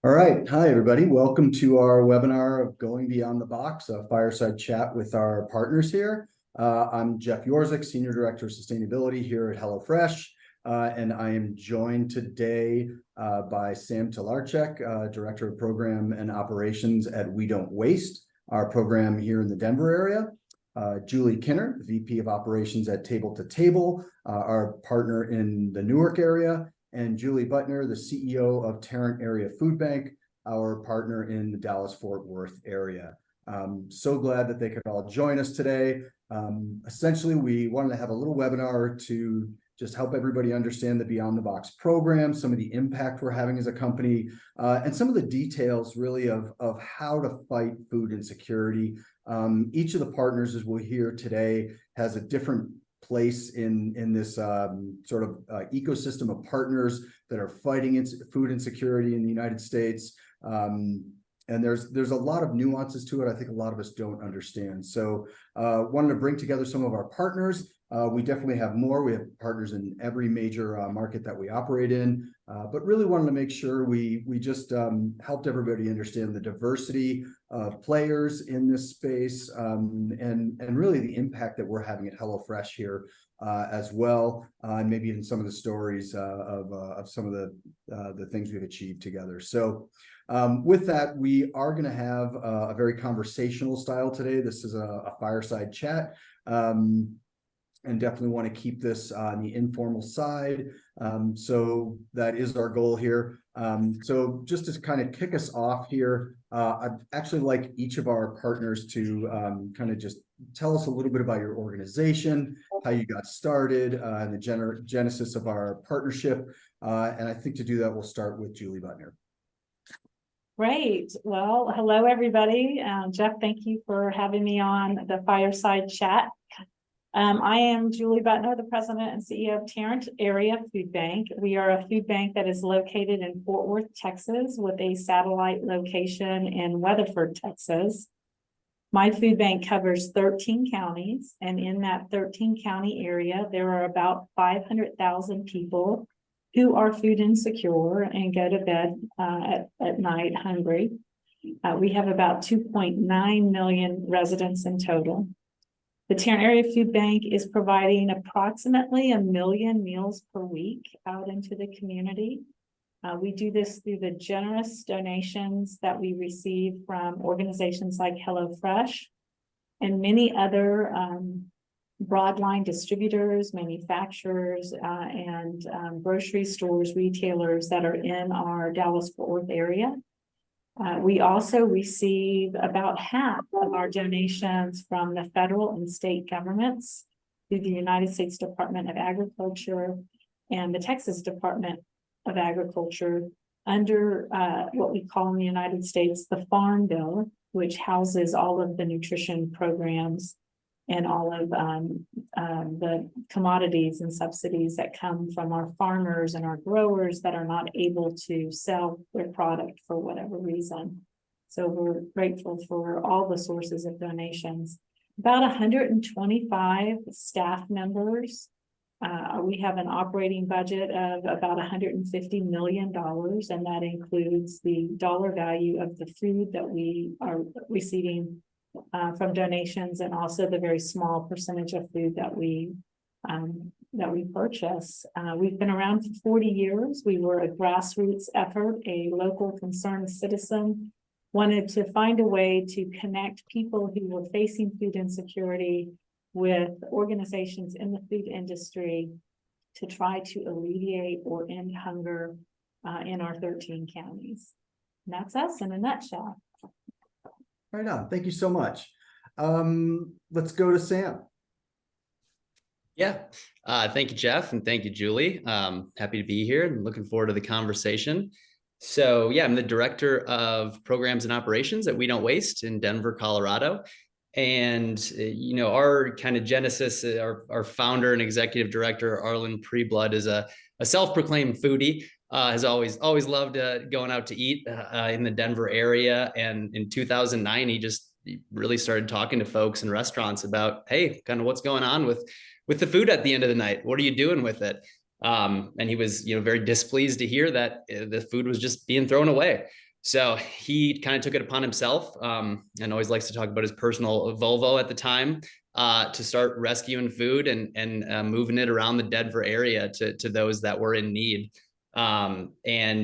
All right. Hi, everybody. Welcome to our webinar of Going Beyond the Box, a fireside chat with our partners here. I'm Jeff Yorzik, Senior Director of Sustainability here at HelloFresh, and I am joined today by Sam Talarchek, Director of Program and Operations at We Don't Waste, our program here in the Denver area. Julie Kinner, VP of Operations at Table to Table, our partner in the Newark area, and Julie Butner, the CEO of Tarrant Area Food Bank, our partner in the Dallas-Fort Worth area. So glad that they could all join us today. Essentially, we wanted to have a little webinar to just help everybody understand the Beyond the Box program, some of the impact we're having as a company, and some of the details really of how to fight food insecurity. Each of the partners, as we'll hear today, has a different place in this sort of ecosystem of partners that are fighting food insecurity in the United States. And there's a lot of nuances to it. I think a lot of us don't understand. So wanted to bring together some of our partners. We definitely have more. We have partners in every major market that we operate in, but really wanted to make sure we just helped everybody understand the diversity of players in this space, and really the impact that we're having at HelloFresh here as well, and maybe even some of the stories of some of the things we've achieved together. So with that, we are going to have a very conversational style today. This is a fireside chat. And definitely want to keep this on the informal side. So that is our goal here. So just to kind of kick us off here, I'd actually like each of our partners to kind of just tell us a little bit about your organization, how you got started, and the genesis of our partnership. And I think to do that, we'll start with Julie Butner. Great. Well, hello, everybody. Jeff, thank you for having me on the Fireside Chat. I am Julie Butner, the President and CEO of Tarrant Area Food Bank. We are a food bank that is located in Fort Worth, Texas, with a satellite location in Weatherford, Texas. My food bank covers 13 counties, and in that 13 county area, there are about 500,000 people who are food insecure and go to bed at night hungry. We have about 2.9 million residents in total. The Tarrant Area Food Bank is providing approximately 1 million meals per week out into the community. We do this through the generous donations that we receive from organizations like HelloFresh and many other broadline distributors, manufacturers, and grocery stores, retailers that are in our Dallas-Fort Worth area. We also receive about half of our donations from the federal and state governments through the United States Department of Agriculture and the Texas Department of Agriculture under what we call in the United States the Farm Bill, which houses all of the nutrition programs and all of the commodities and subsidies that come from our farmers and our growers that are not able to sell their product for whatever reason. So we're grateful for all the sources of donations. About 125 staff members. We have an operating budget of about $150 million, and that includes the dollar value of the food that we are receiving from donations, and also the very small percentage of food that we purchase. We've been around for 40 years. We were a grassroots effort. A local concerned citizen wanted to find a way to connect people who were facing food insecurity with organizations in the food industry to try to alleviate or end hunger in our 13 counties. And that's us in a nutshell. Right on. Thank you so much. Let's go to Sam. Yeah. Thank you, Jeff. And thank you, Julie. Happy to be here and looking forward to the conversation. So yeah, I'm the Director of Programs and Operations at We Don't Waste in Denver, Colorado. And, our kind of genesis, our founder and executive director, Arlen Preblood, is a self-proclaimed foodie. Has always loved going out to eat in the Denver area. And in 2009, he really started talking to folks in restaurants about, hey, kind of what's going on with the food at the end of the night? What are you doing with it? And he was, very displeased to hear that the food was just being thrown away. So he kind of took it upon himself, and always likes to talk about his personal Volvo at the time, to start rescuing food and moving it around the Denver area to those that were in need. And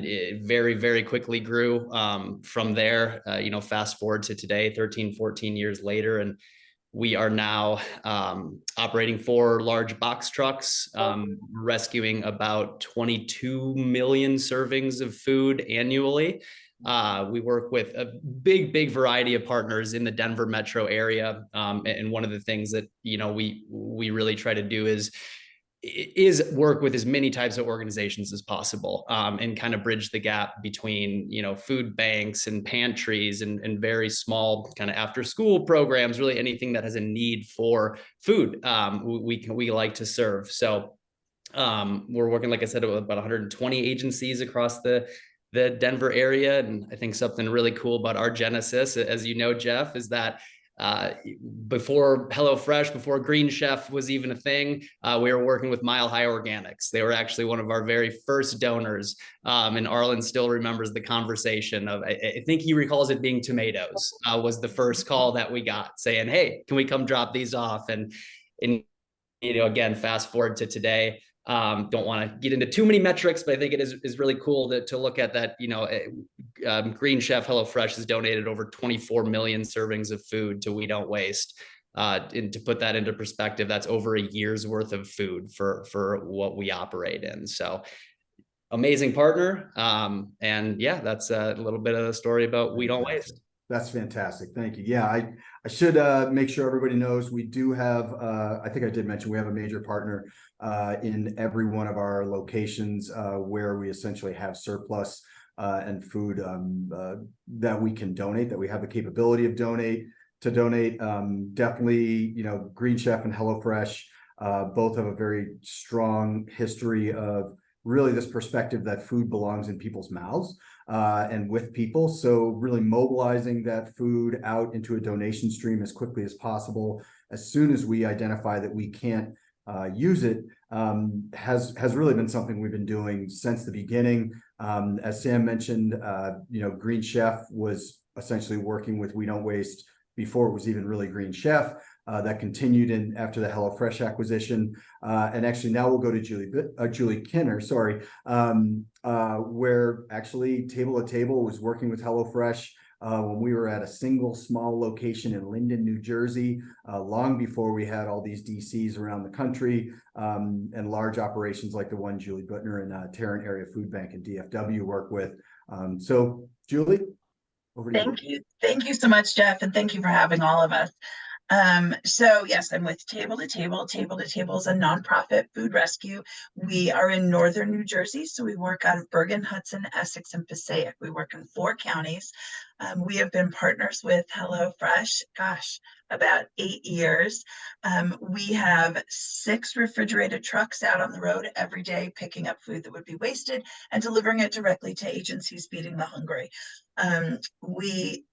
it very, very quickly grew from there. Fast forward to today, 13, 14 years later, and we are now operating 4 large box trucks, rescuing about 22 million servings of food annually. We work with a big variety of partners in the Denver metro area. And one of the things that, we really try to do is work with as many types of organizations as possible, and kind of bridge the gap between, food banks and pantries and very small kind of after school programs, really anything that has a need for food. We like to serve. So we're working, like I said, with about 120 agencies across the Denver area. And I think something really cool about our genesis, as you know, Jeff, is that before HelloFresh, before Green Chef was even a thing, we were working with Mile High Organics. They were actually one of our very first donors. And Arlen still remembers the conversation of, I think he recalls it being tomatoes, was the first call that we got saying, hey, can we come drop these off? And again, fast forward to today. Don't want to get into too many metrics, but I think it is really cool to look at that. Green Chef HelloFresh has donated over 24 million servings of food to We Don't Waste. And to put that into perspective, that's over a year's worth of food for what we operate in. So amazing partner. And yeah, that's a little bit of the story about We Don't Waste. That's fantastic. Thank you. Yeah, I should make sure everybody knows we do have, I think I did mention, we have a major partner in every one of our locations where we essentially have surplus and food that we can donate, that we have the capability of donate. Definitely, Green Chef and HelloFresh both have a very strong history of really this perspective that food belongs in people's mouths and with people. So really mobilizing that food out into a donation stream as quickly as possible, as soon as we identify that we can't use it, has really been something we've been doing since the beginning. As Sam mentioned, Green Chef was essentially working with We Don't Waste before it was even really Green Chef. That continued in after the HelloFresh acquisition, and actually now we'll go to Julie Kinner, where actually Table to Table was working with HelloFresh when we were at a single small location in Linden, New Jersey, long before we had all these DCs around the country, and large operations like the one Julie Butner and Tarrant Area Food Bank and DFW work with. So Julie, over to you. Thank you so much, Jeff, and thank you for having all of us. So yes, I'm with Table to Table. Table to Table is a nonprofit food rescue. We are in northern New Jersey, so we work out of Bergen, Hudson, Essex, and Passaic. We work in 4 counties. We have been partners with HelloFresh, about 8 years. We have 6 refrigerated trucks out on the road every day, picking up food that would be wasted and delivering it directly to agencies feeding the hungry. We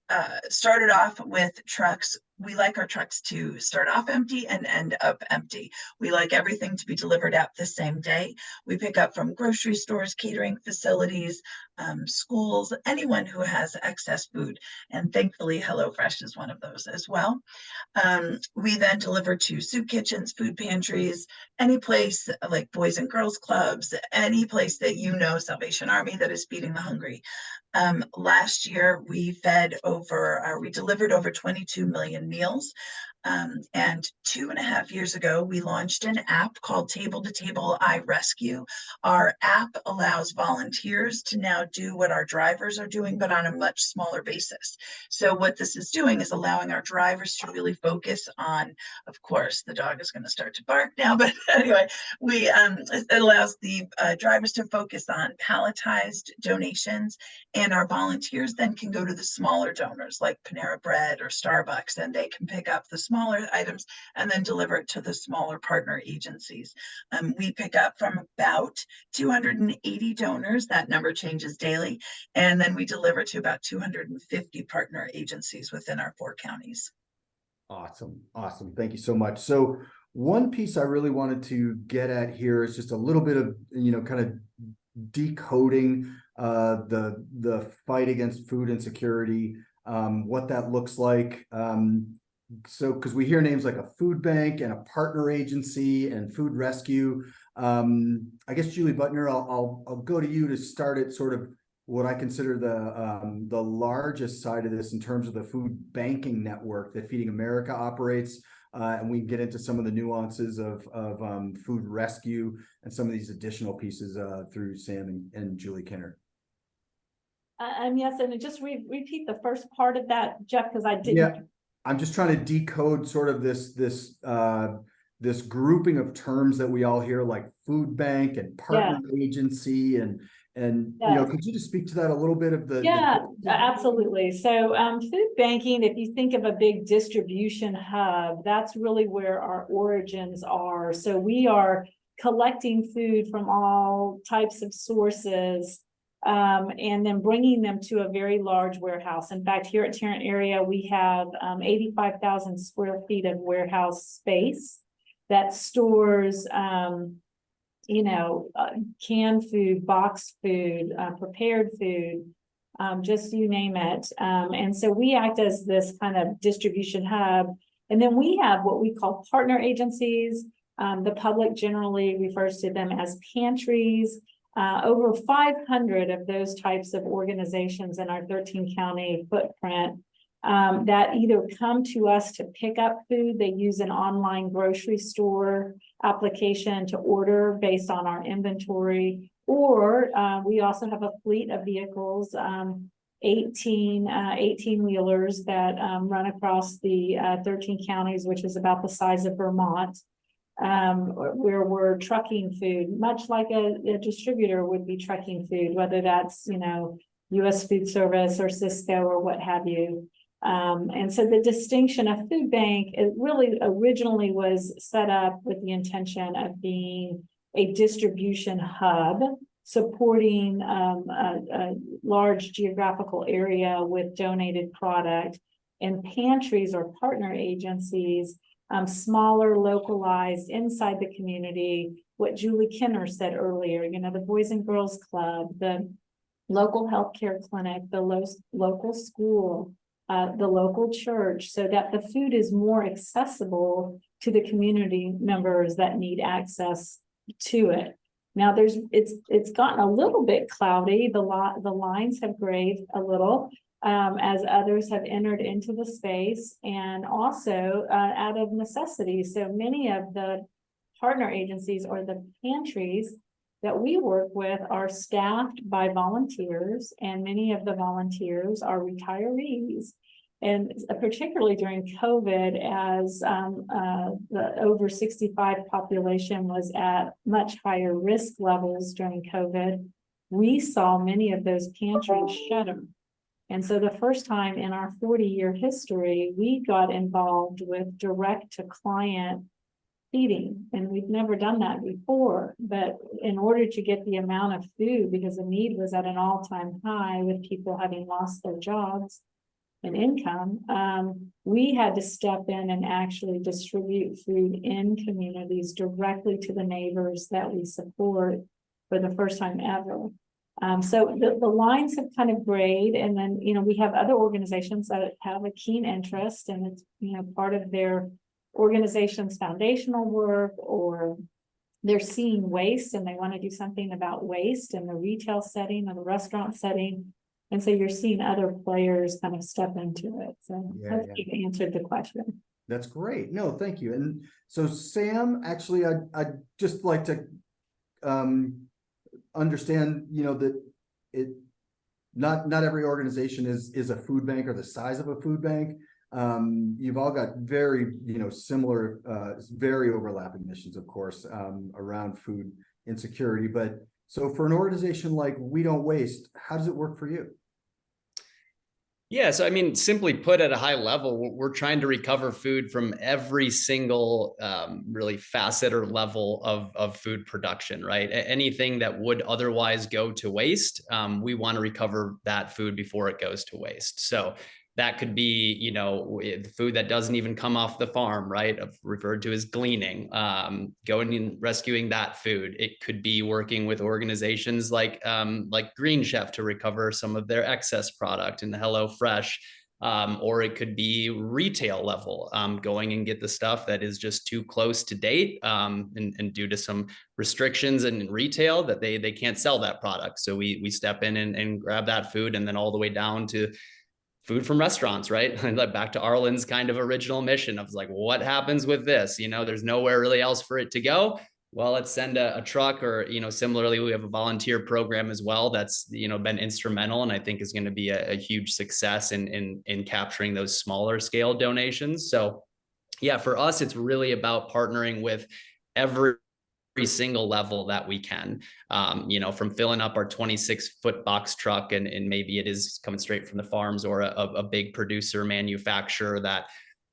started off with trucks. We like our trucks to start off empty and end up empty. We like everything to be delivered out the same day. We pick up from grocery stores, catering facilities, schools, anyone who has excess food. And thankfully, HelloFresh is one of those as well. We then deliver to soup kitchens, food pantries, any place like Boys and Girls Clubs, any place that Salvation Army that is feeding the hungry. Last year, we delivered over 22 million meals. And 2.5 years ago, we launched an app called Table to Table I Rescue. Our app allows volunteers to now do what our drivers are doing, but on a much smaller basis. So what this is doing is allowing our drivers to really focus on, of course, the dog is going to start to bark now, but anyway, it allows the drivers to focus on palletized donations, and our volunteers then can go to the smaller donors like Panera Bread or Starbucks, and they can pick up the smaller items and then deliver it to the smaller partner agencies. We pick up from about 280 donors. That number changes daily. And then we deliver to about 250 partner agencies within our 4 counties. Awesome. Thank you so much. So one piece I really wanted to get at here is just a little bit of, kind of decoding the fight against food insecurity, what that looks like. So because we hear names like a food bank and a partner agency and food rescue. I guess Julie Butner, I'll go to you to start at sort of what I consider the largest side of this in terms of the food banking network that Feeding America operates. And we can get into some of the nuances of food rescue and some of these additional pieces through Sam and Julie Kinner. Yes, and just repeat the first part of that, Jeff, because I didn't. Yeah, I'm just trying to decode sort of this grouping of terms that we all hear, like food bank and partner agency, and you know, could you just speak to that a little bit of the? Yeah, absolutely. So food banking, if you think of a big distribution hub, that's really where our origins are. So we are collecting food from all types of sources, and then bringing them to a very large warehouse. In fact, here at Tarrant area, we have 85,000 square feet of warehouse space that stores canned food, boxed food, prepared food, just you name it. And so we act as this kind of distribution hub. And then we have what we call partner agencies. The public generally refers to them as pantries. Over 500 of those types of organizations in our 13 county footprint that either come to us to pick up food. They use an online grocery store application to order based on our inventory, or we also have a fleet of vehicles, 18 wheelers that run across the 13 counties, which is about the size of Vermont, where we're trucking food, much like a distributor would be trucking food, whether that's, U.S. Food Service or Cisco or what have you. And so the distinction of food bank, it really originally was set up with the intention of being a distribution hub, supporting a large geographical area with donated product, and pantries or partner agencies, smaller, localized inside the community. What Julie Kinner said earlier, the Boys and Girls Club, the local healthcare clinic, the local school, the local church, so that the food is more accessible to the community members that need access to it. Now it's gotten a little bit cloudy. The lines have grayed a little as others have entered into the space, and also out of necessity. So many of the partner agencies or the pantries that we work with are staffed by volunteers, and many of the volunteers are retirees. And particularly during COVID, as the over 65 population was at much higher risk levels during COVID, we saw many of those pantries shutter. And so the first time in our 40-year history, we got involved with direct to client feeding, and we've never done that before. But in order to get the amount of food, because the need was at an all-time high with people having lost their jobs and income, we had to step in and actually distribute food in communities directly to the neighbors that we support for the first time ever. So the lines have kind of grayed, and then we have other organizations that have a keen interest, and it's part of their organization's foundational work, or they're seeing waste and they want to do something about waste in the retail setting or the restaurant setting. And so you're seeing other players kind of step into it. So hopefully you answered the question. That's great. No, thank you. And so Sam, actually, I'd just like to understand, that not every organization is a food bank or the size of a food bank. You've all got very, similar, very overlapping missions, of course, around food insecurity. But so for an organization like We Don't Waste, how does it work for you? Yeah, so simply put, at a high level, we're trying to recover food from every single really facet or level of food production, right? Anything that would otherwise go to waste, we want to recover that food before it goes to waste. So That could be, you know, food that doesn't even come off the farm, right? Referred to as gleaning, going and rescuing that food. It could be working with organizations like Green Chef to recover some of their excess product in the HelloFresh. Or it could be retail level, going and get the stuff that is just too close to date, and due to some restrictions in retail that they can't sell that product. So we step in and grab that food, and then all the way down to food from restaurants, right? Back to Arlen's kind of original mission of like, what happens with this? You know, there's nowhere really else for it to go. Well, let's send a truck, or, you know, similarly, we have a volunteer program as well that's, you know, been instrumental, and I think is going to be a huge success in capturing those smaller scale donations. So yeah, for us, it's really about partnering with every single level that we can, you know, from filling up our 26-foot box truck, and maybe it is coming straight from the farms, or a big producer manufacturer that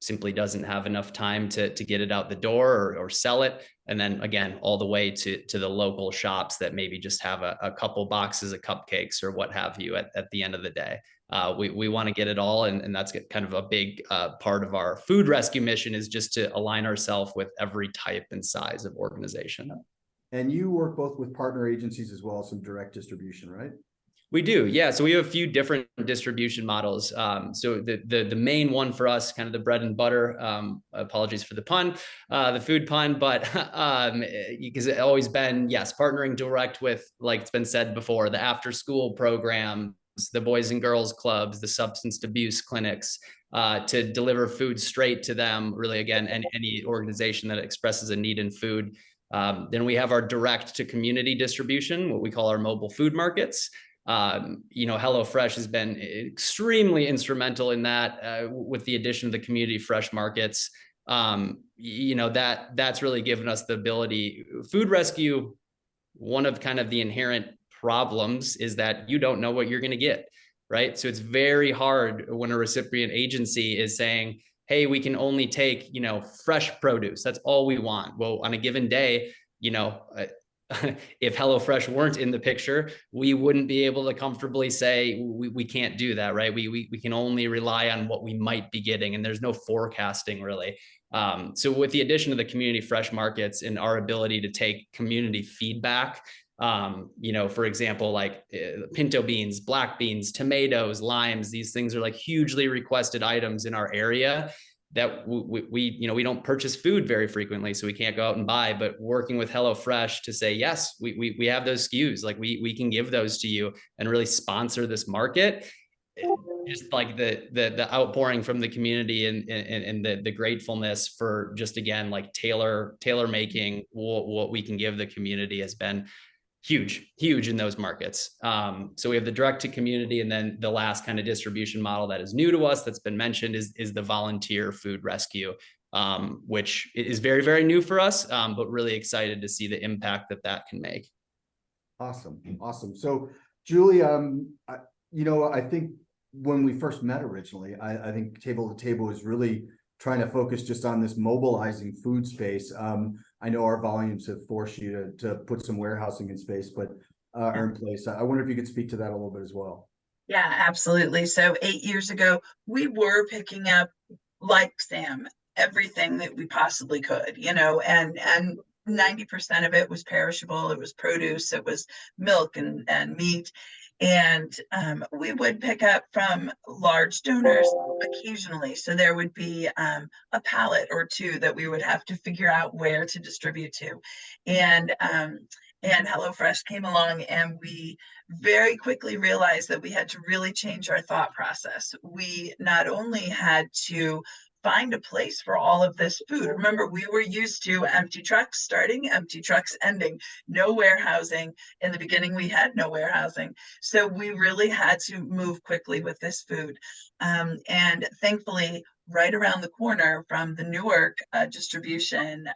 simply doesn't have enough time to get it out the door, or sell it. And then again, all the way to the local shops that maybe just have a couple boxes of cupcakes or what have you at the end of the day. We want to get it all. And that's kind of a big part of our food rescue mission, is just to align ourselves with every type and size of organization. And you work both with partner agencies as well as some direct distribution, right? We do, yeah. So we have a few different distribution models. So the main one for us, kind of the bread and butter, apologies for the pun, the food pun, but because it's always been, yes, partnering direct with, like it's been said before, the after school programs, the Boys and Girls Clubs, the substance abuse clinics, to deliver food straight to them, really, again, any organization that expresses a need in food. Then we have our direct to community distribution, what we call our mobile food markets. You know, HelloFresh has been extremely instrumental in that, with the addition of the community fresh markets. You know, that's really given us the ability. Food rescue, one of kind of the inherent problems is that you don't know what you're going to get, right? So it's very hard when a recipient agency is saying, hey, we can only take, you know, fresh produce. That's all we want. Well, on a given day, you know, if HelloFresh weren't in the picture, we wouldn't be able to comfortably say we can't do that, right? We can only rely on what we might be getting, and there's no forecasting really. So with the addition of the community fresh markets and our ability to take community feedback, you know, for example, like pinto beans, black beans, tomatoes, limes, these things are like hugely requested items in our area that we you know, we don't purchase food very frequently, so we can't go out and buy. But working with HelloFresh to say, yes, we have those SKUs, like we can give those to you and really sponsor this market. Just like the outpouring from the community, and the gratefulness for just, again, like tailor making what we can give the community has been huge in those markets. So we have the direct to community, and then the last kind of distribution model that is new to us that's been mentioned is the volunteer food rescue, which is very, very new for us, but really excited to see the impact that can make. Awesome. So Julie, you know, I think when we first met originally, I think Table to Table is really trying to focus just on this mobilizing food space. I know our volumes have forced you to put some warehousing in space, but are in place. I wonder if you could speak to that a little bit as well. Yeah, absolutely. So 8 years ago, we were picking up, like Sam, everything that we possibly could, you know, and 90% of it was perishable. It was produce, it was milk and meat. And we would pick up from large donors occasionally. So there would be a pallet or two that we would have to figure out where to distribute to. And HelloFresh came along, and we very quickly realized that we had to really change our thought process. We not only had to find a place for all of this food. Remember, we were used to empty trucks starting, empty trucks ending, no warehousing. In the beginning, we had no warehousing. So we really had to move quickly with this food. And thankfully, right around the corner from the Newark distribution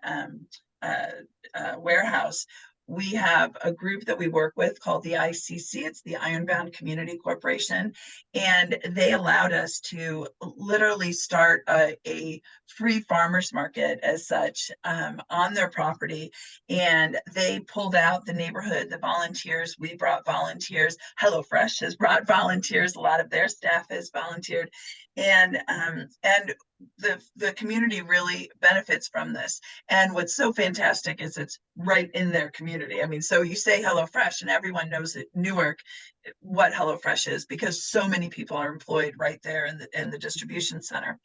warehouse, we have a group that we work with called the ICC. It's the Ironbound Community Corporation. And they allowed us to literally start a free farmers market as such on their property. And they pulled out the neighborhood, the volunteers. We brought volunteers. HelloFresh has brought volunteers. A lot of their staff has volunteered. and the community really benefits from this. And what's so fantastic is it's right in their community. I mean, so you say HelloFresh and everyone knows at Newark what HelloFresh is, because so many people are employed right there in the distribution center.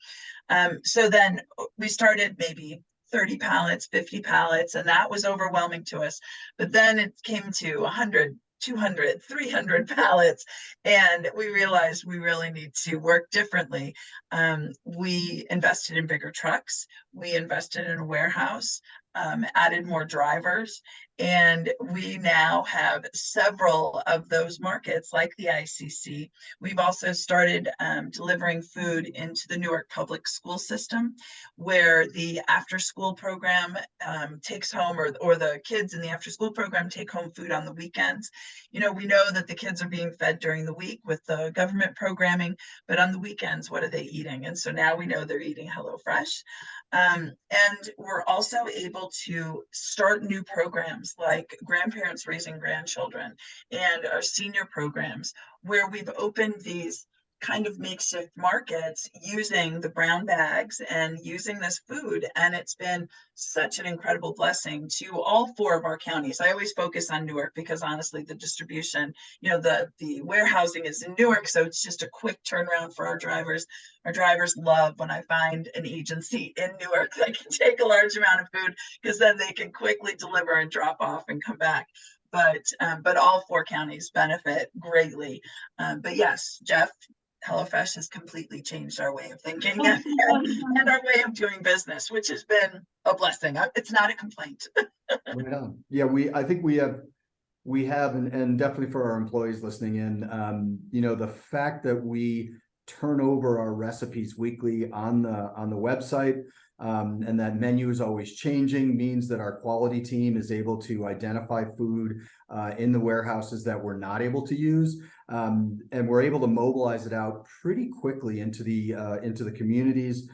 So then we started maybe 30 pallets, 50 pallets, and that was overwhelming to us. But then it came to 100, 200, 300 pallets, and we realized we really need to work differently. We invested in bigger trucks, we invested in a warehouse, added more drivers, and we now have several of those markets like the ICC. We've also started delivering food into the Newark public school system, where the after school program takes home, or the kids in the after school program take home food on the weekends. You know, we know that the kids are being fed during the week with the government programming, but on the weekends, what are they eating? And so now we know they're eating HelloFresh. And we're also able to start new programs like grandparents raising grandchildren and our senior programs, where we've opened these kind of makeshift markets using the brown bags and using this food. And it's been such an incredible blessing to all 4 of our counties. I always focus on Newark because honestly, the distribution, you know, the warehousing is in Newark. So it's just a quick turnaround for our drivers. Our drivers love when I find an agency in Newark that can take a large amount of food, because then they can quickly deliver and drop off and come back. But all 4 counties benefit greatly. But yes, Jeff, HelloFresh has completely changed our way of thinking and our way of doing business, which has been a blessing. It's not a complaint. Right on. Yeah, I think we have, and definitely for our employees listening in, you know, the fact that we turn over our recipes weekly on the website, and that menu is always changing, means that our quality team is able to identify food in the warehouses that we're not able to use, and we're able to mobilize it out pretty quickly into the communities,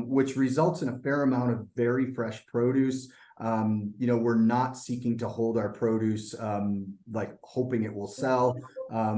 which results in a fair amount of very fresh produce. You know, we're not seeking to hold our produce like hoping it will sell.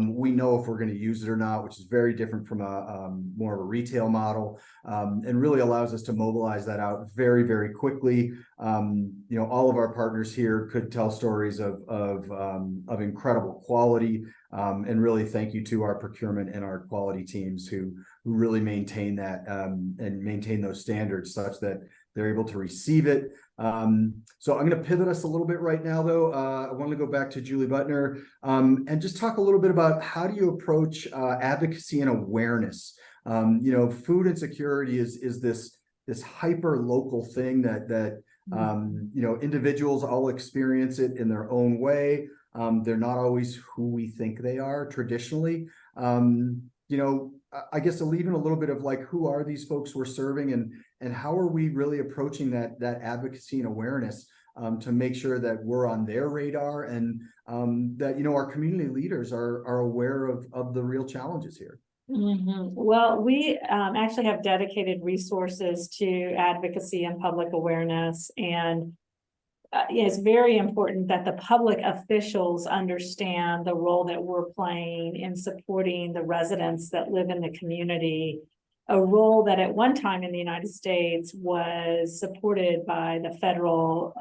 We know if we're going to use it or not, which is very different from a more of a retail model, and really allows us to mobilize that out very, very quickly. You know, all of our partners here could tell stories of incredible quality, and really thank you to our procurement and our quality teams who really maintain that and maintain those standards such that they're able to receive it. So I'm going to pivot us a little bit right now, though. I want to go back to Julie Butner and just talk a little bit about how do you approach advocacy and awareness. You know, food insecurity is this hyper local thing that you know, individuals all experience it in their own way. They're not always who we think they are traditionally. You know, I guess to leave in a little bit of like, who are these folks we're serving, and how are we really approaching that advocacy and awareness to make sure that we're on their radar, and that, you know, our community leaders are aware of the real challenges here. Well, we actually have dedicated resources to advocacy and public awareness, and it's very important that the public officials understand the role that we're playing in supporting the residents that live in the community, a role that at one time in the United States was supported by the federal,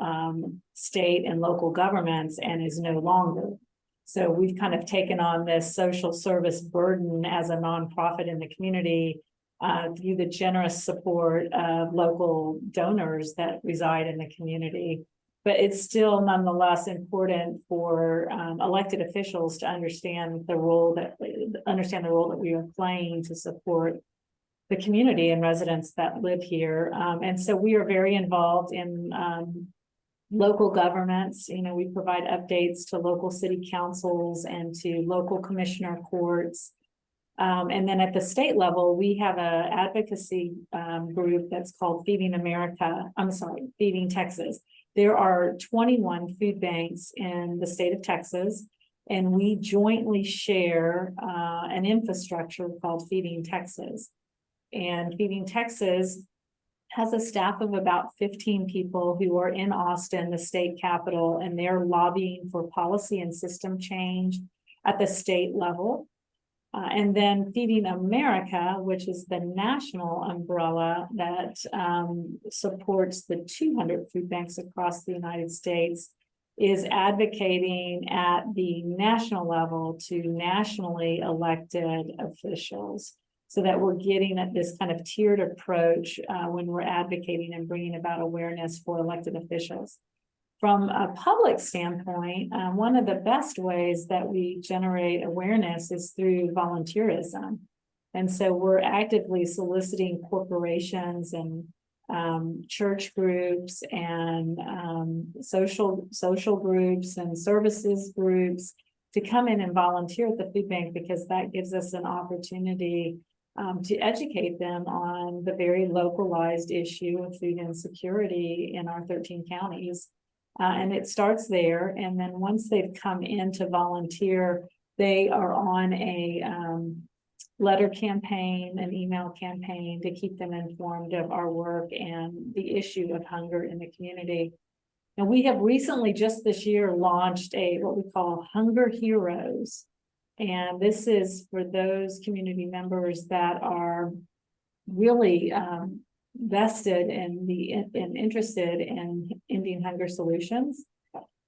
state, and local governments and is no longer. So we've kind of taken on this social service burden as a nonprofit in the community through the generous support of local donors that reside in the community. But it's still nonetheless important for elected officials to understand the role that we are playing to support the community and residents that live here. And so we are very involved in local governments. You know, we provide updates to local city councils and to local commissioner courts. And then at the state level, we have an advocacy group that's called Feeding Texas. There are 21 food banks in the state of Texas, and we jointly share an infrastructure called Feeding Texas. And Feeding Texas has a staff of about 15 people who are in Austin, the state capital, and they're lobbying for policy and system change at the state level. And then Feeding America, which is the national umbrella that supports the 200 food banks across the United States, is advocating at the national level to nationally elected officials, so that we're getting at this kind of tiered approach when we're advocating and bringing about awareness for elected officials. From a public standpoint, one of the best ways that we generate awareness is through volunteerism. And so we're actively soliciting corporations and church groups and social groups and services groups to come in and volunteer at the food bank, because that gives us an opportunity to educate them on the very localized issue of food insecurity in our 13 counties. And it starts there. And then once they've come in to volunteer, they are on a letter campaign, an email campaign to keep them informed of our work and the issue of hunger in the community. And we have recently, just this year, launched what we call Hunger Heroes. And this is for those community members that are really vested in and interested in ending hunger solutions.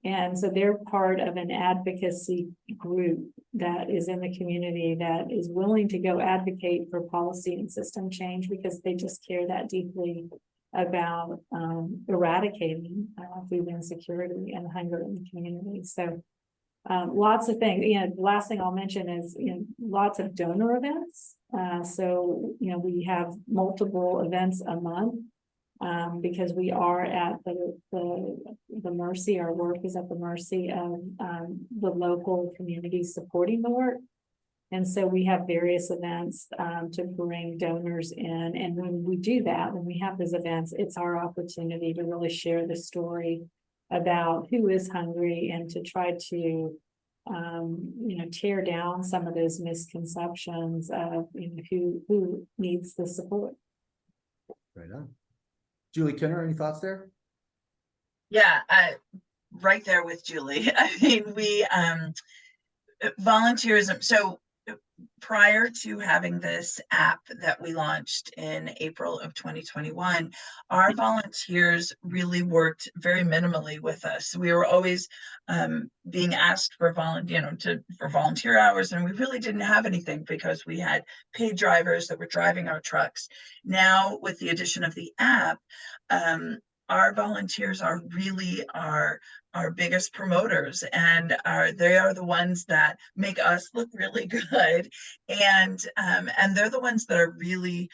And so they're part of an advocacy group that is in the community that is willing to go advocate for policy and system change, because they just care that deeply about eradicating food insecurity and hunger in the community. So lots of things. The last thing I'll mention is lots of donor events. So we have multiple events a month because we are at the mercy. Our work is at the mercy of the local community supporting the work. And so we have various events to bring donors in. And when we do that, when we have those events, it's our opportunity to really share the story about who is hungry and to try to tear down some of those misconceptions of who needs the support. Right on. Julie Kinner, any thoughts there? Yeah, right there with Julie. I mean, we volunteerism. So prior to having this app that we launched in April of 2021, our volunteers really worked very minimally with us. We were always being asked for volunteer hours, and we really didn't have anything because we had paid drivers that were driving our trucks. Now, with the addition of the app, our volunteers are really our biggest promoters, and they are the ones that make us look really good, and they're the ones that are really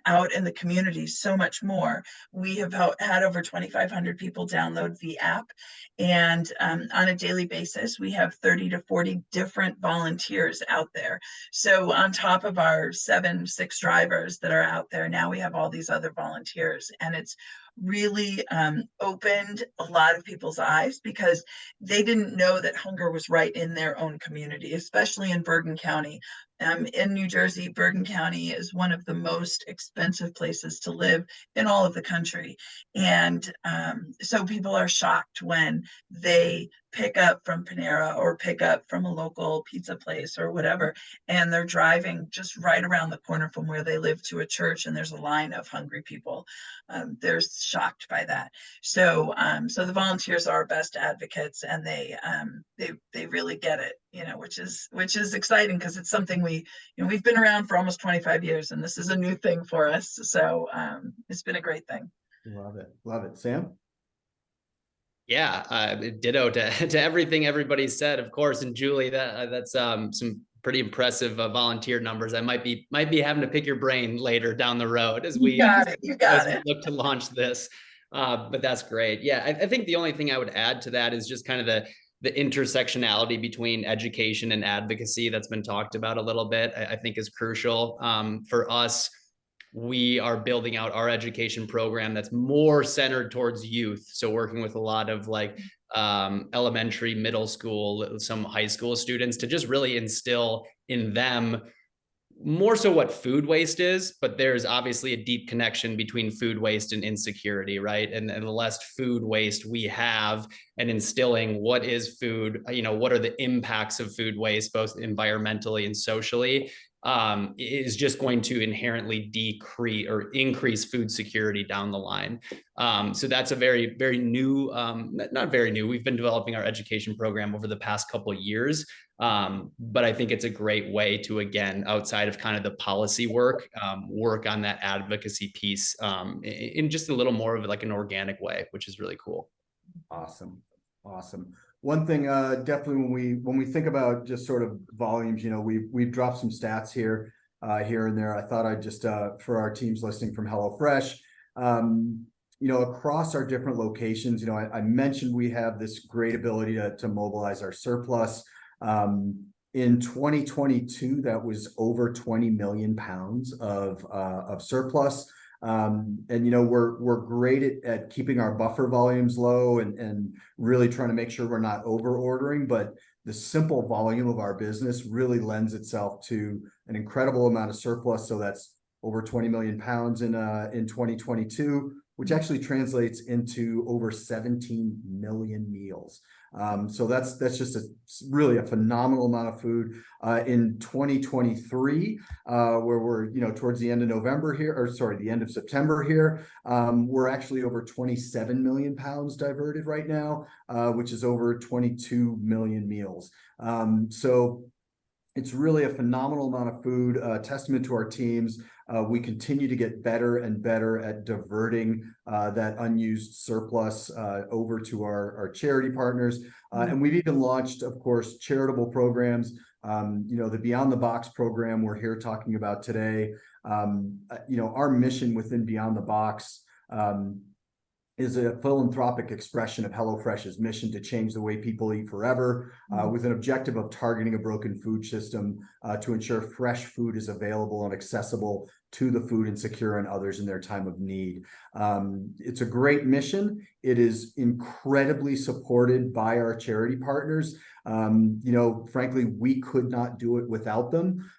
out in the community so much more. We have had over 2,500 people download the app, and on a daily basis, we have 30 to 40 different volunteers out there. So on top of our 6 drivers that are out there, now we have all these other volunteers, and it's really opened a lot of people's eyes, because they didn't know that hunger was right in their own community, especially in Bergen County. In New Jersey, Bergen County is one of the most expensive places to live in all of the country. And so people are shocked when they pick up from Panera or pick up from a local pizza place or whatever, and they're driving just right around the corner from where they live to a church, and there's a line of hungry people. They're shocked by that. So the volunteers are our best advocates, and they really get it, which is exciting, because it's something we've been around for almost 25 years, and this is a new thing for us. So it's been a great thing. Love it. Sam? Yeah, ditto to everything everybody said, of course. And Julie, that's some pretty impressive volunteer numbers. I might be having to pick your brain later down the road as we look to launch this. But that's great. Yeah, I think the only thing I would add to that is just kind of the intersectionality between education and advocacy that's been talked about a little bit. I think is crucial for us. We are building out our education program that's more centered towards youth. So working with a lot of elementary, middle school, some high school students to just really instill in them more so what food waste is, but there's obviously a deep connection between food waste and insecurity, right? And the less food waste we have, and instilling what is food, what are the impacts of food waste, both environmentally and socially, is just going to inherently decrease or increase food security down the line. So that's a very, very new, not very new. We've been developing our education program over the past couple of years. But I think it's a great way to, again, outside of kind of the policy work, work on that advocacy piece in just a little more of like an organic way, which is really cool. Awesome. Awesome. One thing, definitely when we think about just sort of volumes, we've dropped some stats here and there. I thought I'd just for our teams listening from HelloFresh, across our different locations, I mentioned we have this great ability to mobilize our surplus. In 2022, that was over 20 million pounds of surplus. We're great at keeping our buffer volumes low and really trying to make sure we're not over ordering, but the simple volume of our business really lends itself to an incredible amount of surplus. So that's over 20 million pounds in 2022, which actually translates into over 17 million meals. So that's just really a phenomenal amount of food. In 2023, where we're towards the end of November here, or sorry, the end of September here, we're actually over 27 million pounds diverted right now, which is over 22 million meals. So it's really a phenomenal amount of food, testament to our teams. We continue to get better and better at diverting that unused surplus over to our charity partners. And we've even launched, of course, charitable programs. The Beyond the Box program we're here talking about today. Our mission within Beyond the Box is a philanthropic expression of HelloFresh's mission to change the way people eat forever, with an objective of targeting a broken food system to ensure fresh food is available and accessible to the food insecure and others in their time of need. It's a great mission. It is incredibly supported by our charity partners. Frankly, we could not do it without them.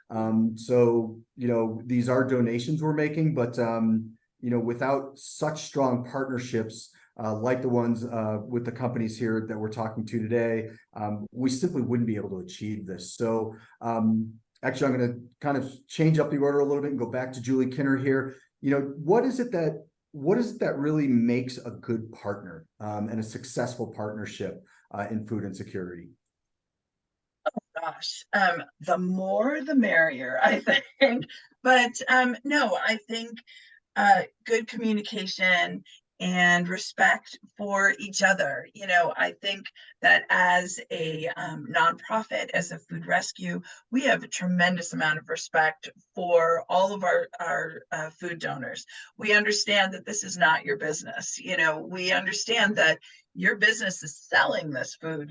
These are donations we're making, but without such strong partnerships like the ones with the companies here that we're talking to today, we simply wouldn't be able to achieve this. So actually, I'm going to kind of change up the order a little bit and go back to Julie Kinner here. What is it that really makes a good partner and a successful partnership in food insecurity? Gosh, the more the merrier, I think. But no, I think good communication and respect for each other. I think that as a nonprofit, as a food rescue, we have a tremendous amount of respect for all of our food donors. We understand that this is not your business. We understand that your business is selling this food.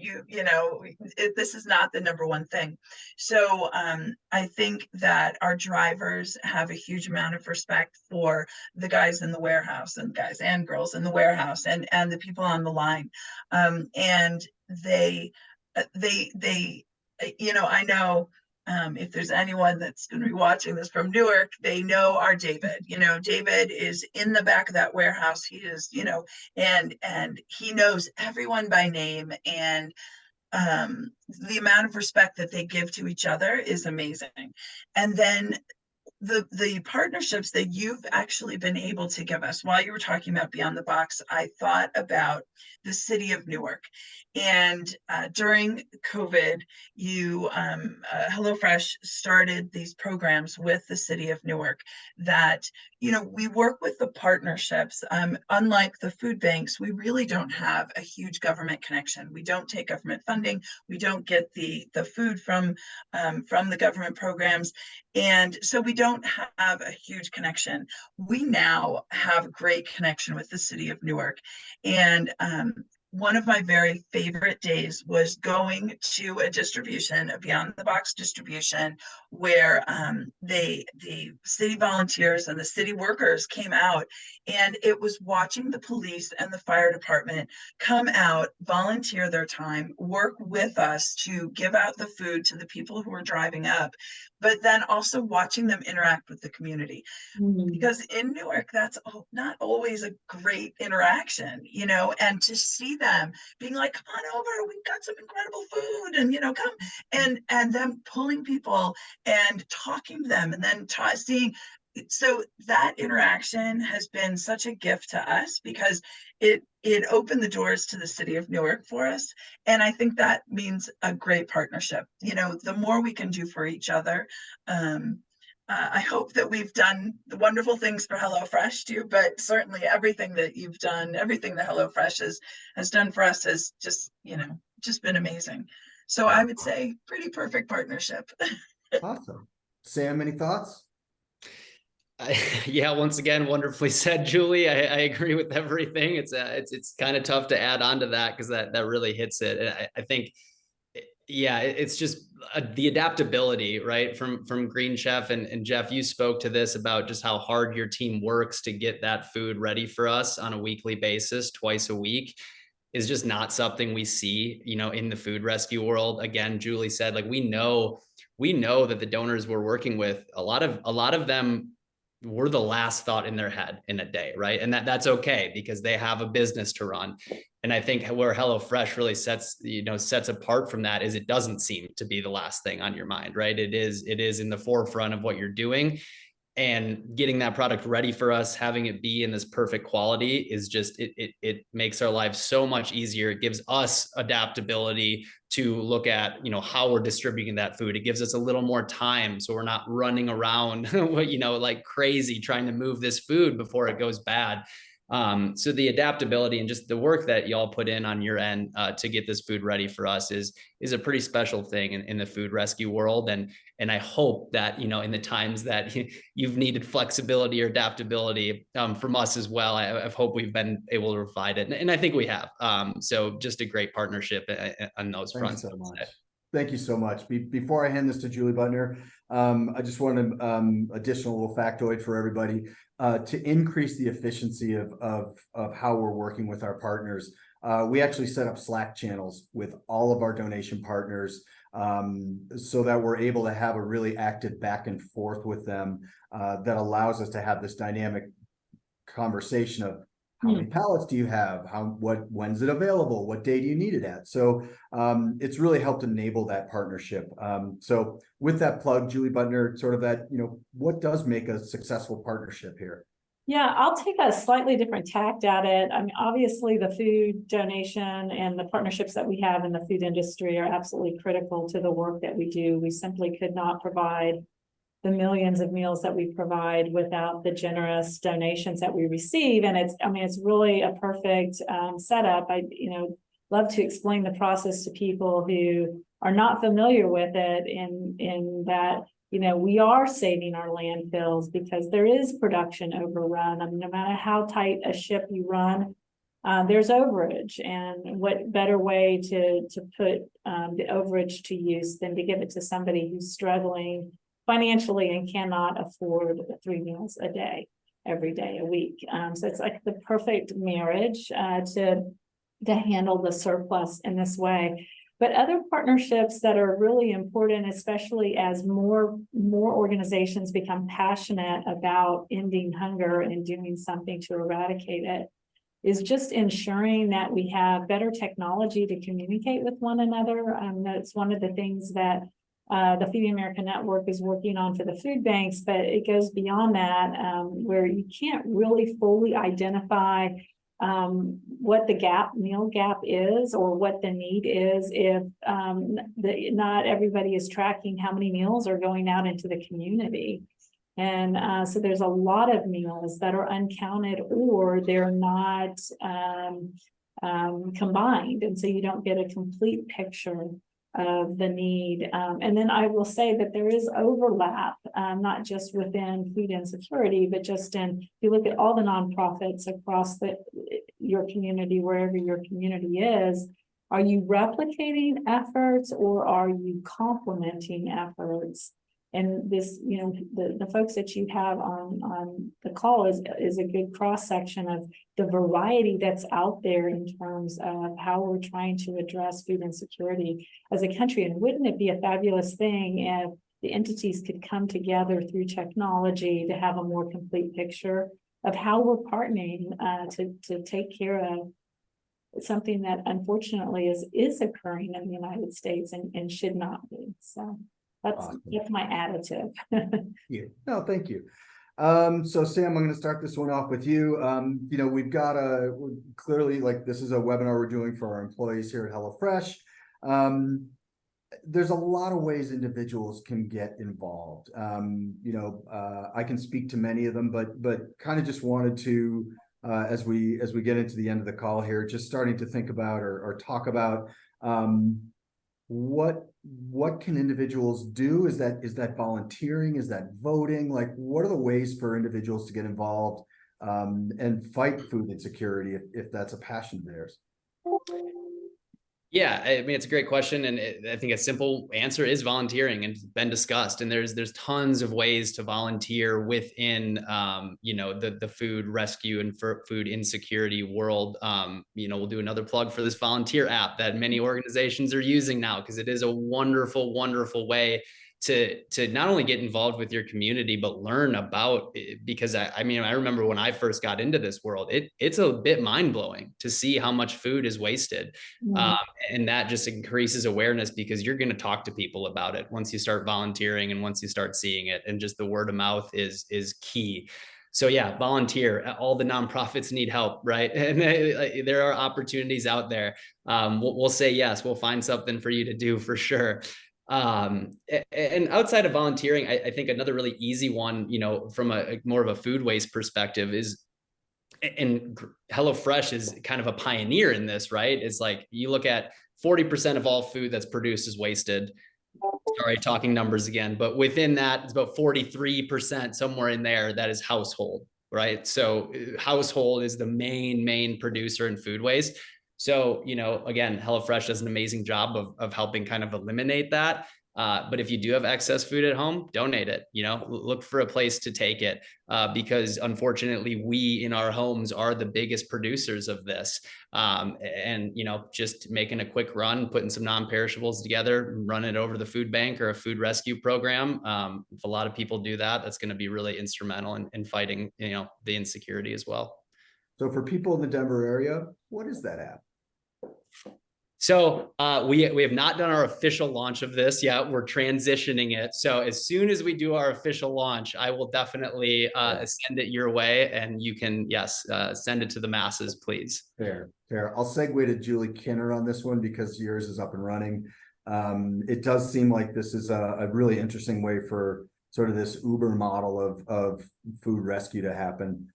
This is not the number one thing. So I think that our drivers have a huge amount of respect for the guys in the warehouse and guys and girls in the warehouse and the people on the line. And they I know if there's anyone that's going to be watching this from Newark, they know our David. David is in the back of that warehouse. He is, and he knows everyone by name, and the amount of respect that they give to each other is amazing. And then the partnerships that you've actually been able to give us while you were talking about Beyond the Box, I thought about the city of Newark. And during COVID, HelloFresh started these programs with the city of Newark that, we work with the partnerships. Unlike the food banks, we really don't have a huge government connection. We don't take government funding. We don't get the food from the government programs. And so we don't have a huge connection. We now have a great connection with the city of Newark. And one of my very favorite days was going to a Beyond the Box distribution, where the city volunteers and the city workers came out, and it was watching the police and the fire department come out, volunteer their time, work with us to give out the food to the people who were driving up, but then also watching them interact with the community. Mhm. Because in Newark, that's not always a great interaction, and to see them being like, come on over, we've got some incredible food, and come, and them pulling people and talking to them, and then seeing. So that interaction has been such a gift to us because it opened the doors to the city of Newark for us. And I think that means a great partnership. The more we can do for each other, I hope that we've done the wonderful things for HelloFresh too, but certainly everything that you've done, everything that HelloFresh has done for us has just been amazing. So I would say pretty perfect partnership. Awesome. Sam, any thoughts? Yeah, once again, wonderfully said, Julie. I agree with everything. It's kind of tough to add on to that because that really hits it. And I think, yeah, it's just the adaptability, right? From Green Chef and Jeff, you spoke to this about just how hard your team works to get that food ready for us on a weekly basis, twice a week, is just not something we see, in the food rescue world. Again, Julie said, like, we know that the donors we're working with, a lot of them we're the last thought in their head in a day, right? And that's okay because they have a business to run. And I think where HelloFresh really sets apart from that is it doesn't seem to be the last thing on your mind, right? It is in the forefront of what you're doing. And getting that product ready for us, having it be in this perfect quality is just, it makes our lives so much easier. It gives us adaptability to look at, how we're distributing that food. It gives us a little more time. So we're not running around, like crazy trying to move this food before it goes bad. So the adaptability and just the work that y'all put in on your end to get this food ready for us is a pretty special thing in the food rescue world. And I hope that, in the times that you've needed flexibility or adaptability from us as well, I hope we've been able to provide it. And I think we have. So just a great partnership on those fronts. Thanks so much. Thank you so much. Before I hand this to Julie Butner, I just wanted additional little factoid for everybody to increase the efficiency of how we're working with our partners. We actually set up Slack channels with all of our donation partners so that we're able to have a really active back and forth with them that allows us to have this dynamic conversation of how many pallets do you have? When's it available? What day do you need it at? So it's really helped enable that partnership. So with that plug, Julie Butner, sort of that, what does make a successful partnership here? Yeah, I'll take a slightly different tact at it. I mean, obviously the food donation and the partnerships that we have in the food industry are absolutely critical to the work that we do. We simply could not provide the millions of meals that we provide without the generous donations that we receive. And it's really a perfect setup. I love to explain the process to people who are not familiar with it in that, we are saving our landfills because there is production overrun. I mean, no matter how tight a ship you run, there's overage, and what better way to put the overage to use than to give it to somebody who's struggling financially and cannot afford 3 meals a day, every day, a week. So it's like the perfect marriage to handle the surplus in this way. But other partnerships that are really important, especially as more organizations become passionate about ending hunger and doing something to eradicate it, is just ensuring that we have better technology to communicate with one another. That's one of the things that the Feeding America Network is working on for the food banks, but it goes beyond that, where you can't really fully identify what the meal gap is or what the need is if not everybody is tracking how many meals are going out into the community. And so there's a lot of meals that are uncounted or they're not combined, and so you don't get a complete picture of the need. And then I will say that there is overlap, not just within food insecurity, but just if you look at all the nonprofits across your community, wherever your community is, are you replicating efforts or are you complementing efforts? And this, the folks that you have on the call is a good cross section of the variety that's out there in terms of how we're trying to address food insecurity as a country. And wouldn't it be a fabulous thing if the entities could come together through technology to have a more complete picture of how we're partnering to take care of something that unfortunately is occurring in the United States and should not be. So Awesome. that's my additive. Yeah, no, thank you. So Sam, I'm going to start this one off with you. You know, we've got clearly, like, this is a webinar we're doing for our employees here at HelloFresh. There's a lot of ways individuals can get involved. You know, I can speak to many of them, but kind of just wanted to, as we get into the end of the call here, just starting to think about or talk about what can individuals do? Is that volunteering? Is that voting? Like, what are the ways for individuals to get involved and fight food insecurity if that's a passion of theirs? Yeah, I mean, it's a great question. And I think a simple answer is volunteering, and it's been discussed. And there's tons of ways to volunteer within, you know, the food rescue and food insecurity world. You know, we'll do another plug for this volunteer app that many organizations are using now, because it is a wonderful, wonderful way to not only get involved with your community, but learn about it. Because I mean, I remember when I first got into this world, it's a bit mind-blowing to see how much food is wasted. And that just increases awareness, because you're going to talk to people about it once you start volunteering and once you start seeing it, and just the word of mouth is key. So yeah, volunteer. All the nonprofits need help, right? And there are opportunities out there. We'll say yes, we'll find something for you to do for sure. And outside of volunteering, I think another really easy one, you know, from a more of a food waste perspective is, and HelloFresh is kind of a pioneer in this, right? It's like, you look at 40% of all food that's produced is wasted. Sorry, talking numbers again, but within that, it's about 43%, somewhere in there, that is household, right? So household is the main producer in food waste. So, you know, again, HelloFresh does an amazing job of helping kind of eliminate that. But if you do have excess food at home, donate it, you know, look for a place to take it, because unfortunately we in our homes are the biggest producers of this. And, you know, just making a quick run, putting some non-perishables together, run it over the food bank or a food rescue program. If a lot of people do that, that's going to be really instrumental in fighting, you know, the insecurity as well. So for people in the Denver area, what is that app? So we have not done our official launch of this yet. We're transitioning it. So as soon as we do our official launch, I will definitely send it your way, and you can, yes, send it to the masses, please. Fair. I'll segue to Julie Kinner on this one, because yours is up and running. It does seem like this is a really interesting way for sort of this Uber model of food rescue to happen.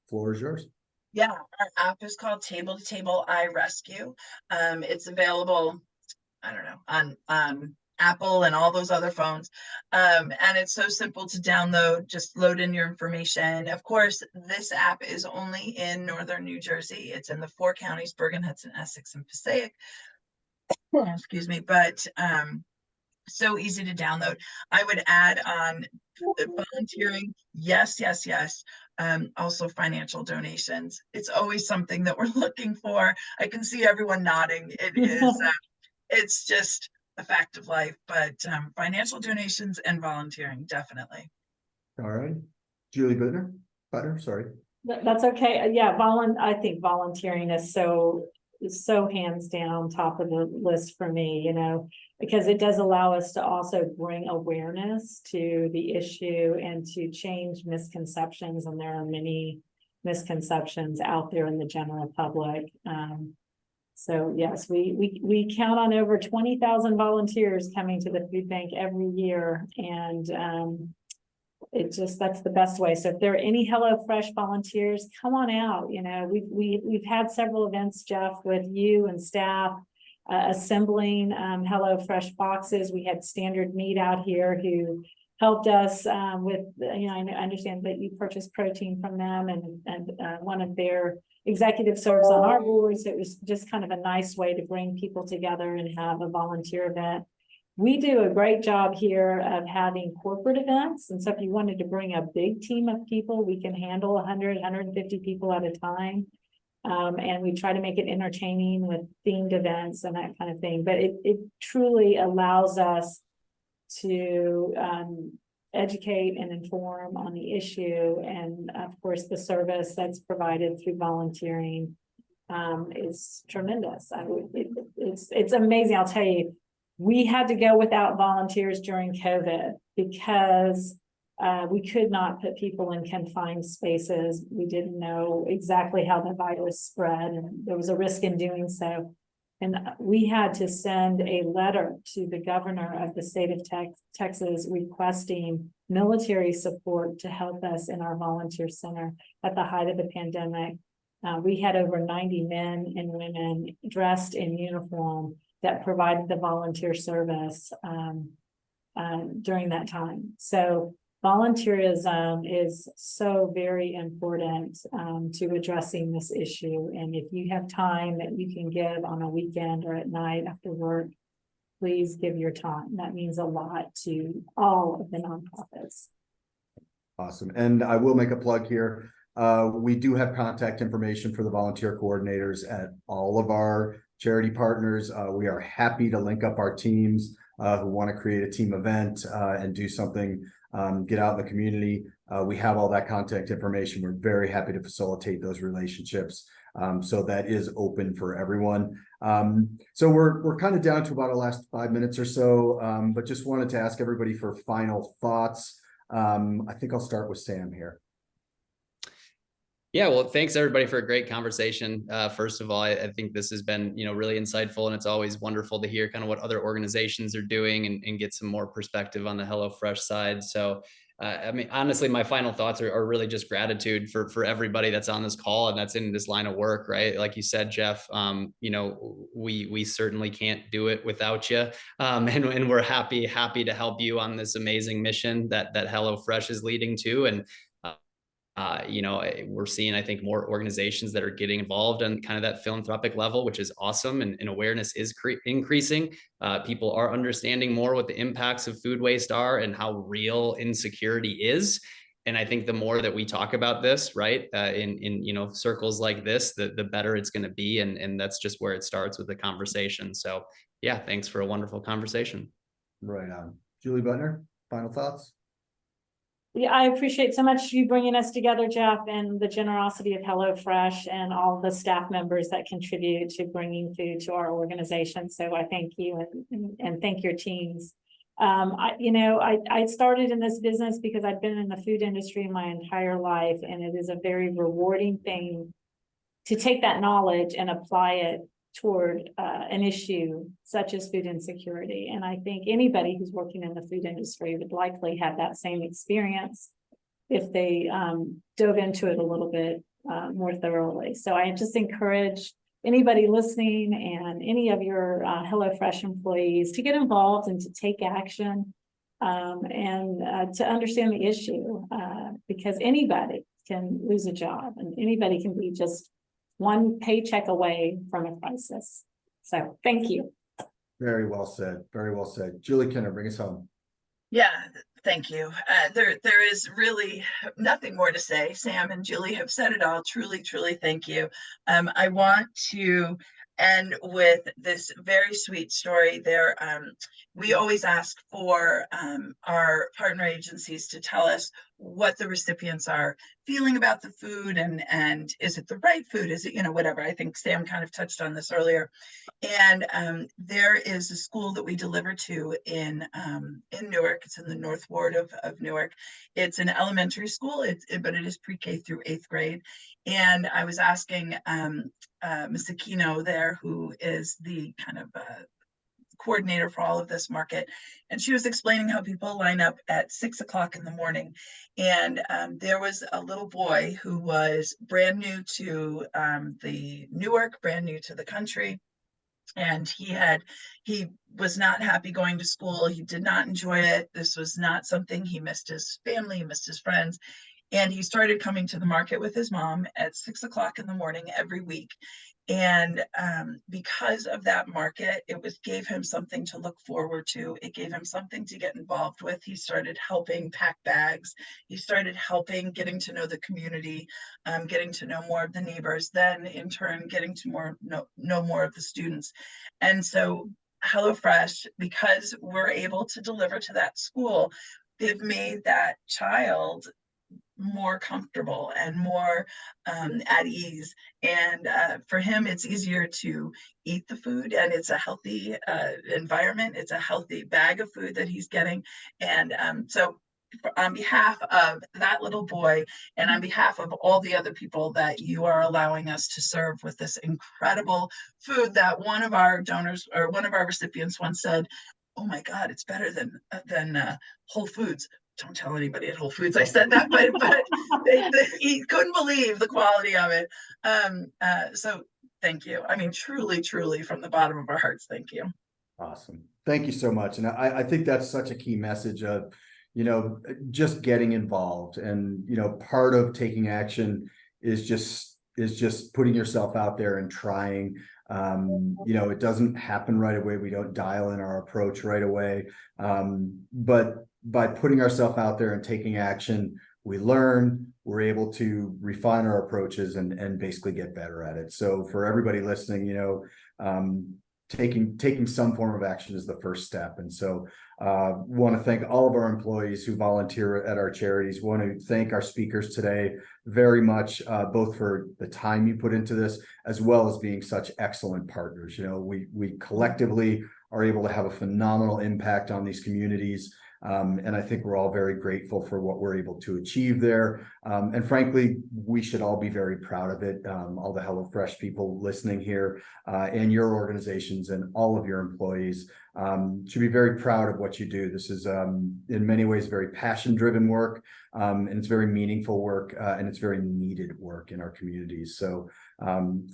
Floor is yours. Yeah, our app is called Table to Table I Rescue. It's available, I don't know, on Apple and all those other phones. And it's so simple to download. Just load in your information. Of course, this app is only in northern New Jersey. It's in the 4 counties: Bergen, Hudson, Essex, and Passaic. Excuse me, but so easy to download. I would add on volunteering. Yes. Also financial donations. It's always something that we're looking for. I can see everyone nodding. It is, it's just a fact of life, but financial donations and volunteering, definitely. All right. Julie Butter, sorry. That's okay. Yeah, I think volunteering is so hands down top of the list for me, you know, because it does allow us to also bring awareness to the issue and to change misconceptions. And there are many misconceptions out there in the general public. So yes, we count on over 20,000 volunteers coming to the food bank every year, and that's the best way. So if there are any HelloFresh volunteers, come on out. You know, we've had several events, Jeff, with you and staff assembling HelloFresh boxes. We had Standard Meat out here who helped us with, you know, I understand that you purchased protein from them, and one of their executive serves on our board. So it was just kind of a nice way to bring people together and have a volunteer event. We do a great job here of having corporate events. And so if you wanted to bring a big team of people, we can handle 100, 150 people at a time. And we try to make it entertaining with themed events and that kind of thing. But it truly allows us to educate and inform on the issue. And of course, the service that's provided through volunteering is tremendous. It's amazing. I'll tell you, we had to go without volunteers during COVID because we could not put people in confined spaces. We didn't know exactly how the virus spread, and there was a risk in doing so. And we had to send a letter to the governor of the state of Texas requesting military support to help us in our volunteer center at the height of the pandemic. We had over 90 men and women dressed in uniform that provided the volunteer service during that time. So volunteerism is so very important to addressing this issue. And if you have time that you can give on a weekend or at night after work, please give your time. That means a lot to all of the nonprofits. Awesome. And I will make a plug here. We do have contact information for the volunteer coordinators at all of our charity partners. We are happy to link up our teams who want to create a team event and do something, get out in the community. We have all that contact information. We're very happy to facilitate those relationships. So that is open for everyone. So we're kind of down to about the last 5 minutes or so, but just wanted to ask everybody for final thoughts. I think I'll start with Sam here. Yeah, well, thanks everybody for a great conversation. First of all, I think this has been, really insightful, and it's always wonderful to hear kind of what other organizations are doing and get some more perspective on the HelloFresh side. So, I mean, honestly, my final thoughts are really just gratitude for everybody that's on this call and that's in this line of work, right? Like you said, Jeff, we certainly can't do it without you. And we're happy to help you on this amazing mission that HelloFresh is leading to. And we're seeing, I think, more organizations that are getting involved on kind of that philanthropic level, which is awesome. And awareness is increasing. People are understanding more what the impacts of food waste are and how real insecurity is. And I think the more that we talk about this, right, in circles like this, the better it's going to be. And that's just where it starts with the conversation. So yeah, thanks for a wonderful conversation. Right on. Julie Butner, final thoughts? Yeah, I appreciate so much you bringing us together, Jeff, and the generosity of HelloFresh and all the staff members that contribute to bringing food to our organization. So I thank you and thank your teams. I started in this business because I've been in the food industry my entire life, and it is a very rewarding thing to take that knowledge and apply it toward an issue such as food insecurity. And I think anybody who's working in the food industry would likely have that same experience if they dove into it a little bit more thoroughly. So I just encourage anybody listening and any of your HelloFresh employees to get involved and to take action and to understand the issue because anybody can lose a job and anybody can be just one paycheck away from a crisis. So thank you. Very well said. Very well said. Julie Kenner, bring us home. Yeah, thank you. There is really nothing more to say. Sam and Julie have said it all. Truly, truly thank you. I want to end with this very sweet story. We always ask for our partner agencies to tell us what the recipients are feeling about the food and is it the right food? Is it, whatever. I think Sam kind of touched on this earlier. And there is a school that we deliver to in Newark. It's in the North Ward of Newark. It's an elementary school, but it is pre-K through 8th grade. And I was asking Ms. Aquino there, who is the kind of coordinator for all of this market, and she was explaining how people line up at 6 o'clock in the morning. And there was a little boy who was brand new to the Newark, brand new to the country. And he was not happy going to school. He did not enjoy it. This was not something. He missed his family, he missed his friends. And he started coming to the market with his mom at 6 o'clock in the morning every week. And because of that market, gave him something to look forward to. It gave him something to get involved with. He started helping pack bags. He started helping, getting to know the community, getting to know more of the neighbors, then in turn, getting to know more of the students. And so HelloFresh, because we're able to deliver to that school, they've made that child more comfortable and more at ease. And for him, it's easier to eat the food, and it's a healthy environment. It's a healthy bag of food that he's getting. And so on behalf of that little boy, and on behalf of all the other people that you are allowing us to serve with this incredible food, that one of our donors or one of our recipients once said, "Oh my God, it's better than Whole Foods." Don't tell anybody at Whole Foods I said that, but he couldn't believe the quality of it. So thank you. I mean, truly, truly, from the bottom of our hearts, thank you. Awesome. Thank you so much. And I think that's such a key message of, just getting involved. And, part of taking action is just putting yourself out there and trying. It doesn't happen right away. We don't dial in our approach right away. But by putting ourselves out there and taking action, we learn, we're able to refine our approaches and basically get better at it. So for everybody listening, taking some form of action is the first step. And so want to thank all of our employees who volunteer at our charities. Want to thank our speakers today very much, both for the time you put into this, as well as being such excellent partners. We collectively are able to have a phenomenal impact on these communities. And I think we're all very grateful for what we're able to achieve there. And frankly, we should all be very proud of it. All the HelloFresh people listening here, and your organizations and all of your employees should be very proud of what you do. This is in many ways very passion-driven work, and it's very meaningful work, and it's very needed work in our communities. So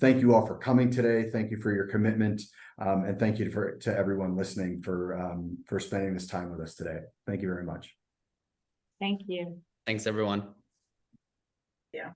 thank you all for coming today. Thank you for your commitment. And thank you to everyone listening for spending this time with us today. Thank you very much. Thank you. Thanks, everyone. Yeah.